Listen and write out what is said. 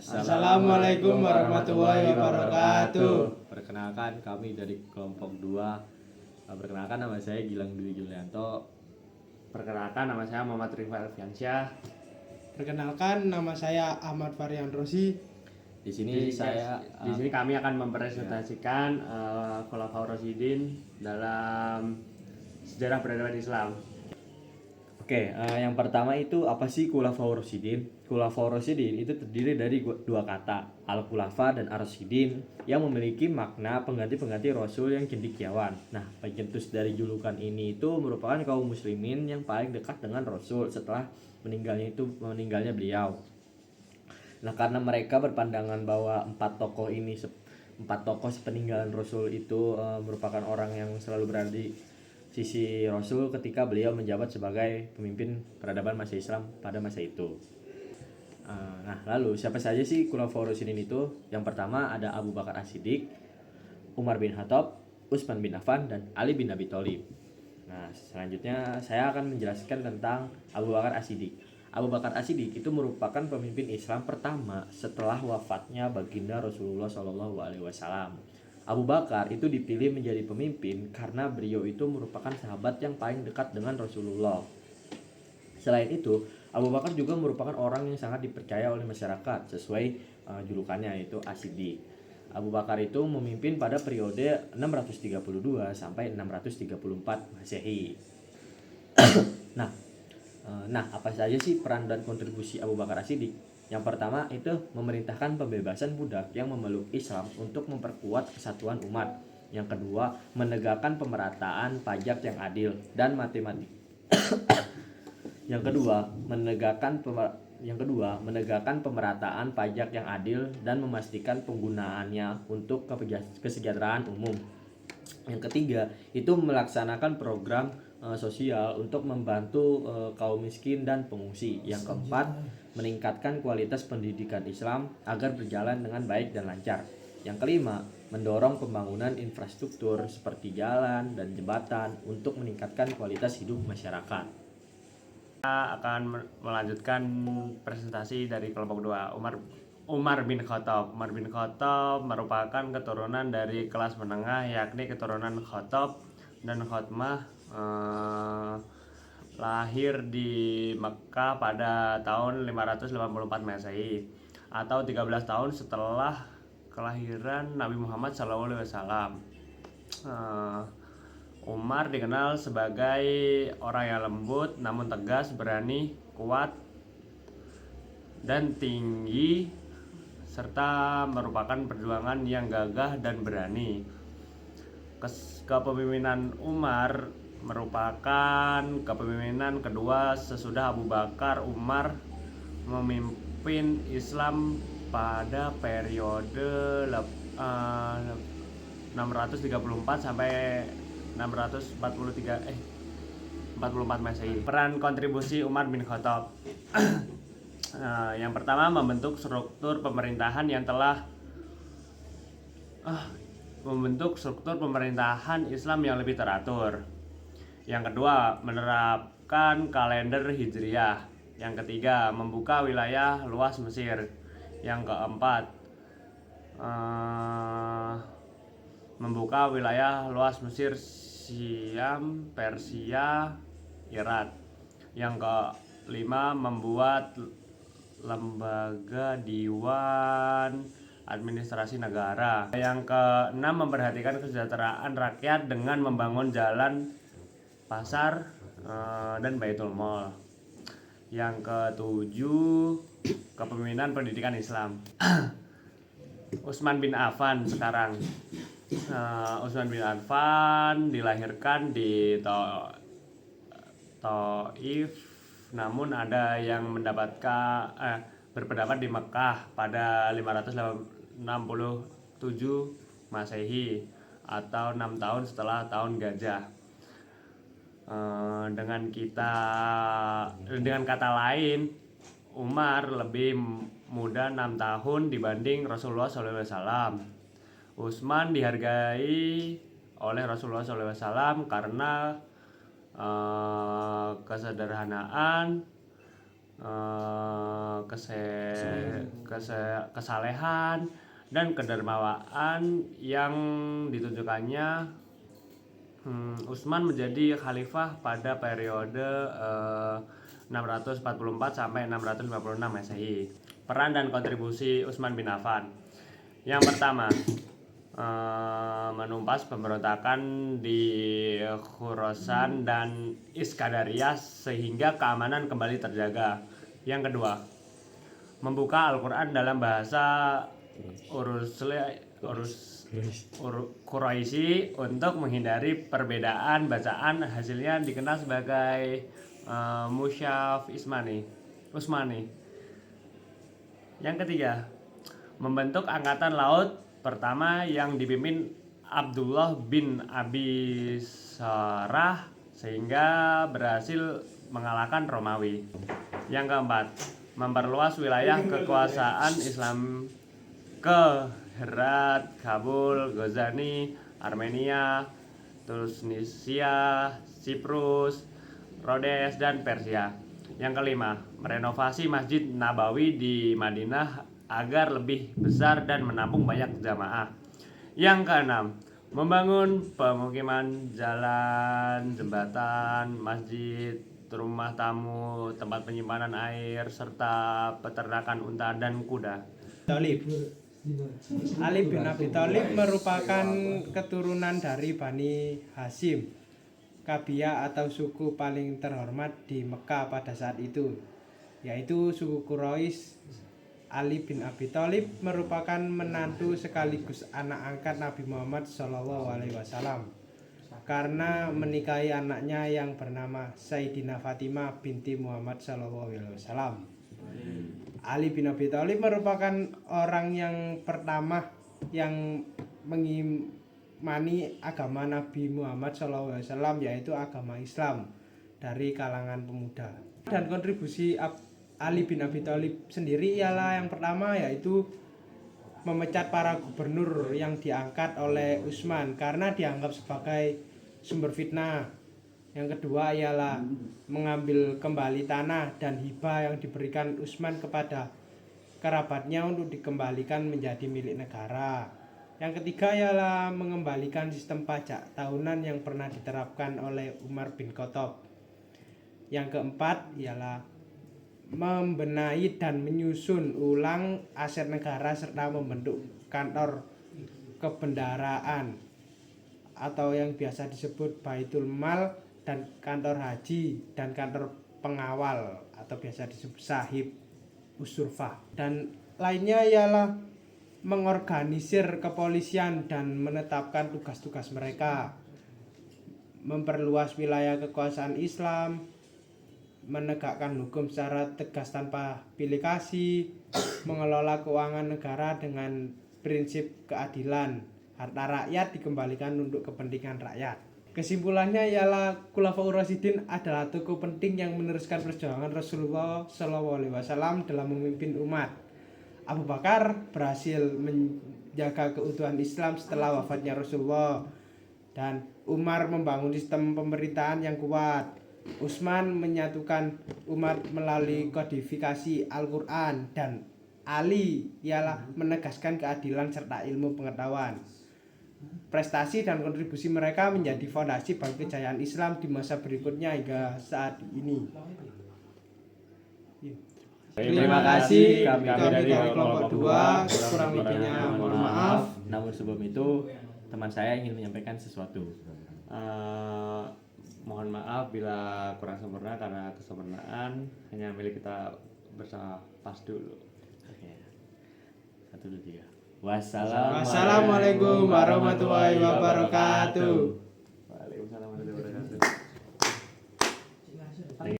Assalamualaikum warahmatullahi wabarakatuh. Perkenalkan kami dari kelompok 2. Perkenalkan nama saya Gilang Dwi Julianto. Perkenalkan nama saya Muhammad Rifa Elfiansyah. Perkenalkan nama saya Ahmad Varian Rosi. Di sini kami akan mempresentasikan Khulafaur Rasyidin dalam sejarah peradaban Islam. Yang pertama itu apa sih Khulafaur Rasyidin? Khulafaur Rasyidin itu terdiri dari dua kata, Al-Khulafa dan Ar-Rasyidin, yang memiliki makna pengganti-pengganti Rasul yang cendekiawan. Nah, pencetus dari julukan ini itu merupakan kaum muslimin yang paling dekat dengan Rasul setelah meninggalnya beliau. Nah, karena mereka berpandangan bahwa empat tokoh sepeninggalan Rasul itu merupakan orang yang selalu berada di sisi Rasul ketika beliau menjabat sebagai pemimpin peradaban masa Islam pada masa itu. Nah, lalu siapa saja sih Khulafaur Rasyidin itu? Yang pertama ada Abu Bakar As-Siddiq, Umar bin Khattab, Utsman bin Affan, dan Ali bin Abi Thalib. Nah, selanjutnya saya akan menjelaskan tentang Abu Bakar As-Siddiq. Abu Bakar As-Siddiq itu merupakan pemimpin Islam pertama setelah wafatnya baginda Rasulullah SAW. Abu Bakar itu dipilih menjadi pemimpin karena beliau itu merupakan sahabat yang paling dekat dengan Rasulullah. Selain itu, Abu Bakar juga merupakan orang yang sangat dipercaya oleh masyarakat sesuai julukannya, yaitu As-Siddiq. Abu Bakar itu memimpin pada periode 632 sampai 634 Masehi. Nah, apa saja sih peran dan kontribusi Abu Bakar As-Siddiq? Yang pertama itu memerintahkan pembebasan budak yang memeluk Islam untuk memperkuat kesatuan umat. Yang kedua, menegakkan pemerataan pajak yang adil dan matematik. Yang kedua, menegakkan pemerataan pajak yang adil dan memastikan penggunaannya untuk kesejahteraan umum. Yang ketiga, itu melaksanakan program sosial untuk membantu kaum miskin dan pengungsi. Yang keempat, meningkatkan kualitas pendidikan Islam agar berjalan dengan baik dan lancar. Yang kelima, mendorong pembangunan infrastruktur seperti jalan dan jembatan untuk meningkatkan kualitas hidup masyarakat. Kita akan melanjutkan presentasi dari kelompok 2, Umar bin Khattab. Umar bin Khattab merupakan keturunan dari kelas menengah, yakni keturunan Khattab dan Khotimah. Lahir di Mekah pada tahun 584 Masehi atau 13 tahun setelah kelahiran Nabi Muhammad SAW. Umar dikenal sebagai orang yang lembut namun tegas, berani, kuat, dan tinggi, serta merupakan perjuangan yang gagah dan berani. Kepemimpinan Umar merupakan kepemimpinan kedua sesudah Abu Bakar. Umar memimpin Islam pada periode 634 sampai 44 Masehi. Peran kontribusi Umar bin Khattab. Yang pertama, membentuk struktur pemerintahan Islam yang lebih teratur. Yang kedua, menerapkan kalender Hijriah. Yang ketiga, membuka wilayah luas Mesir. Yang keempat, membuka wilayah luas Mesir, Syam, Persia, Irak. Yang kelima, membuat lembaga Dewan Administrasi Negara. Yang keenam, memperhatikan kesejahteraan rakyat dengan membangun jalan, pasar, dan Baitul Mal. Yang ketujuh, kepemimpinan pendidikan Islam. Utsman bin Affan sekarang. Utsman bin Affan dilahirkan di Taif, namun ada yang berpendapat di Mekah pada 567 Masehi atau 6 tahun setelah tahun gajah. Dengan kata lain, Umar lebih muda 6 tahun dibanding Rasulullah SAW. Utsman dihargai oleh Rasulullah SAW karena kesederhanaan, kesalehan dan kedermawaan yang ditunjukkannya Utsman menjadi khalifah pada periode 644 sampai 656 Masehi. Peran dan kontribusi Utsman bin Affan. Yang pertama, menumpas pemberontakan di Khurasan dan Iskandariyah sehingga keamanan kembali terjaga. Yang kedua, membuka Al-Quran dalam bahasa Quraisy untuk menghindari perbedaan bacaan, hasilnya dikenal sebagai Mushaf Utsmani. Yang ketiga, membentuk angkatan laut pertama yang dipimpin Abdullah bin Abi Sarah sehingga berhasil mengalahkan Romawi. Yang keempat, memperluas wilayah kekuasaan Islam ke Herat, Kabul, Gozani, Armenia, Tunisia, Siprus, Rhodes, dan Persia. Yang kelima, merenovasi Masjid Nabawi di Madinah agar lebih besar dan menampung banyak jamaah. Yang keenam, membangun pemukiman, jalan, jembatan, masjid, rumah tamu, tempat penyimpanan air, serta peternakan unta dan kuda. Ali bin Abi Thalib merupakan keturunan dari Bani Hashim, Kabiyah atau suku paling terhormat di Mekah pada saat itu, yaitu suku Quraisy. Ali bin Abi Thalib merupakan menantu sekaligus anak angkat Nabi Muhammad SAW karena menikahi anaknya yang bernama Sayyidina Fatimah binti Muhammad SAW. Ali bin Abi Thalib merupakan orang yang pertama yang mengimani agama Nabi Muhammad SAW, yaitu agama Islam, dari kalangan pemuda. Dan kontribusi Ali bin Abi Thalib sendiri ialah yang pertama, yaitu memecat para gubernur yang diangkat oleh Utsman karena dianggap sebagai sumber fitnah. Yang kedua ialah mengambil kembali tanah dan hibah yang diberikan Utsman kepada kerabatnya untuk dikembalikan menjadi milik negara. Yang ketiga ialah mengembalikan sistem pajak tahunan yang pernah diterapkan oleh Umar bin Khattab. Yang keempat ialah membenahi dan menyusun ulang aset negara serta membentuk kantor kebendaraan atau yang biasa disebut Baitul Mal, dan kantor haji dan kantor pengawal atau biasa disebut sahib usurfah. Dan lainnya ialah mengorganisir kepolisian dan menetapkan tugas-tugas mereka, memperluas wilayah kekuasaan Islam, menegakkan hukum secara tegas tanpa pilih kasih, mengelola keuangan negara dengan prinsip keadilan, harta rakyat dikembalikan untuk kepentingan rakyat. Kesimpulannya ialah Khulafaur Rasyidin adalah tokoh penting yang meneruskan perjuangan Rasulullah SAW dalam memimpin umat. Abu Bakar berhasil menjaga keutuhan Islam setelah wafatnya Rasulullah, dan Umar membangun sistem pemerintahan yang kuat. Utsman menyatukan umat melalui kodifikasi Al-Quran, dan Ali ialah menegaskan keadilan serta ilmu pengetahuan. Prestasi dan kontribusi mereka menjadi fondasi bagi kejayaan Islam di masa berikutnya hingga saat ini. Terima kasih. Kami dari kelompok 2, kurang lebihnya mohon maaf. Namun sebelum itu, teman saya ingin menyampaikan sesuatu. Mohon maaf bila kurang sempurna, karena kesempurnaan hanya milik kita bersama. Pas dulu. Oke. 1, 2, 3. Wassalamualaikum warahmatullahi wabarakatuh.